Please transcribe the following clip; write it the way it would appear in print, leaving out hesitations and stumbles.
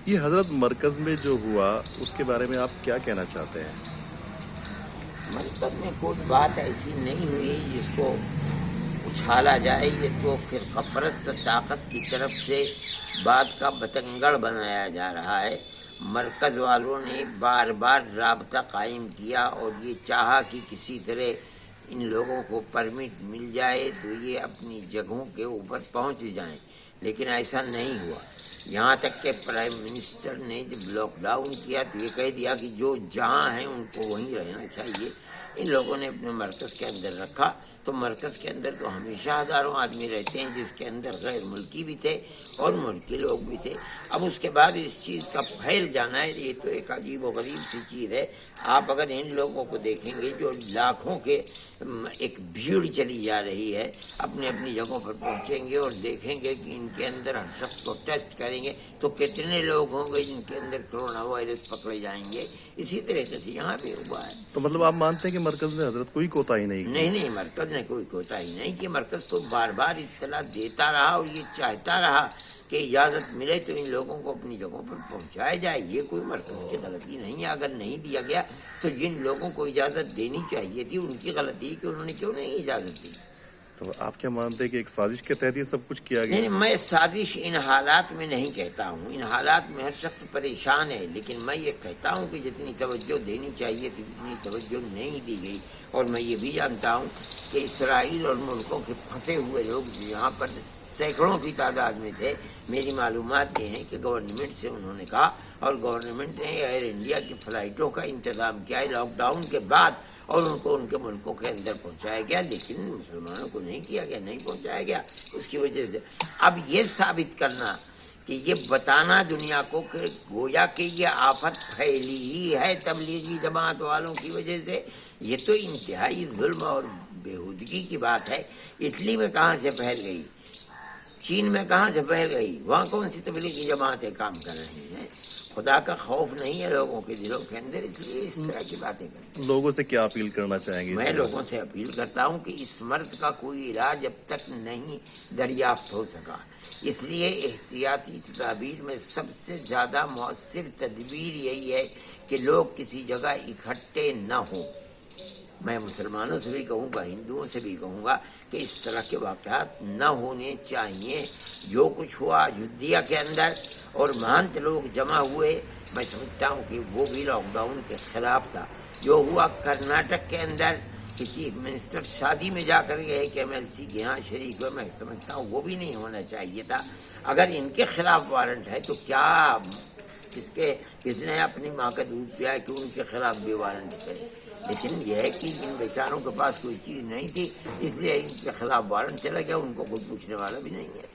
یہ حضرت مرکز میں جو ہوا اس کے بارے میں آپ کیا کہنا چاہتے ہیں؟ مرکز میں کوئی بات ایسی نہیں ہوئی جس کو اچھالا جائے. یہ تو فرقہ پرست طاقت کی طرف سے بات کا بتنگڑ بنایا جا رہا ہے. مرکز والوں نے بار بار رابطہ قائم کیا اور یہ چاہا کہ کسی طرح ان لوگوں کو پرمٹ مل جائے تو یہ اپنی جگہوں کے اوپر پہنچ جائیں، لیکن ایسا نہیں ہوا. یہاں تک کہ پرائم منسٹر نے جب لاک ڈاؤن کیا تو یہ کہہ دیا کہ جو جہاں ہیں ان کو وہیں رہنا چاہیے. ان لوگوں نے اپنے مرکز کے اندر رکھا تو مرکز کے اندر تو ہمیشہ ہزاروں آدمی رہتے ہیں، جس کے اندر غیر ملکی بھی تھے اور ملکی لوگ بھی تھے. اب اس کے بعد اس چیز کا پھیل جانا ہے، یہ تو ایک عجیب و غریب سی چیز ہے. آپ اگر ان لوگوں کو دیکھیں گے جو لاکھوں کے ایک بھیڑ چلی جا رہی ہے، اپنی اپنی جگہوں پر پہنچیں گے اور دیکھیں گے کہ ان کے اندر ہر شخص کو ٹیسٹ کریں گے تو کتنے لوگ ہوں گے جن کے اندر کرونا وائرس پکڑے جائیں گے. اسی طریقے سے یہاں بھی ہوا ہے. تو مطلب آپ مانتے ہیں کہ مرکز نے حضرت کوئی کوتاہی نہیں کی؟ نہیں، مرکز نے کوئی کوتاہی نہیں کی. مرکز تو بار بار اطلاع دیتا رہا اور یہ چاہتا رہا کہ اجازت ملے تو ان لوگوں کو اپنی جگہوں پر پہنچایا جائے. یہ کوئی مرکز کی غلطی نہیں ہے. اگر نہیں دیا گیا تو جن لوگوں کو اجازت دینی چاہیے تھی ان کی غلطی ہے کہ انہوں نے کیوں نہیں اجازت دی. تو آپ کیا مانتے ہیں کہ ایک سازش کے تحت یہ سب کچھ کیا گیا؟ نہیں، میں سازش ان حالات میں نہیں کہتا ہوں. ان حالات میں ہر شخص پریشان ہے، لیکن میں یہ کہتا ہوں کہ جتنی توجہ دینی چاہیے تھی اتنی توجہ نہیں دی گئی. اور میں یہ بھی جانتا ہوں کہ اسرائیل اور ملکوں کے پھنسے ہوئے لوگ جو یہاں پر سینکڑوں کی تعداد میں تھے، میری معلومات یہ ہیں کہ گورنمنٹ سے انہوں نے کہا اور گورنمنٹ نے ایئر انڈیا کی فلائٹوں کا انتظام کیا ہے لاک ڈاؤن کے بعد اور ان کو ان کے ملکوں کے اندر پہنچایا گیا، لیکن مسلمانوں کو نہیں کیا گیا، نہیں پہنچایا گیا. اس کی وجہ سے اب یہ ثابت کرنا کہ یہ بتانا دنیا کو کہ گویا کہ یہ آفت پھیلی ہی ہے تبلیغی جماعت والوں کی وجہ سے، یہ تو انتہائی ظلم اور بےہودگی کی بات ہے. اٹلی میں کہاں سے پھیل گئی؟ چین میں کہاں سے پھیل گئی؟ وہاں کون سی تبلیغی جماعتیں کام کر رہی ہیں؟ خدا کا خوف نہیں ہے لوگوں کے دلوں کے اندر، اس لیے اس طرح کی باتیں کرتے ہیں. لوگوں سے کیا اپیل کرنا چاہیں گے؟ میں لوگوں سے اپیل کرتا ہوں کہ اس مرض کا کوئی علاج اب تک نہیں دریافت ہو سکا، اس لیے احتیاطی تدابیر میں سب سے زیادہ مؤثر تدبیر یہی ہے کہ لوگ کسی جگہ اکٹھے نہ ہوں. میں مسلمانوں سے بھی کہوں گا، ہندوؤں سے بھی کہوں گا کہ اس طرح کے واقعات نہ ہونے چاہیے. جو کچھ ہوا اجودھیا کے اندر اور مہنت لوگ جمع ہوئے، میں سمجھتا ہوں کہ وہ بھی لاک ڈاؤن کے خلاف تھا. جو ہوا کرناٹک کے اندر کہ چیف منسٹر شادی میں جا کر گئے کہ MLC کے یہاں شریک ہوئے، میں سمجھتا ہوں وہ بھی نہیں ہونا چاہیے تھا. اگر ان کے خلاف وارنٹ ہے تو کیا کس نے اپنی ماں کا دودھ پیا کہ ان کے خلاف بھی وارنٹ کرے؟ لیکن یہ ہے کہ ان بیچاروں کے پاس کوئی چیز نہیں تھی، اس لیے ان کے خلاف وارنٹ چلا گیا، ان کو کوئی پوچھنے والا بھی نہیں ہے.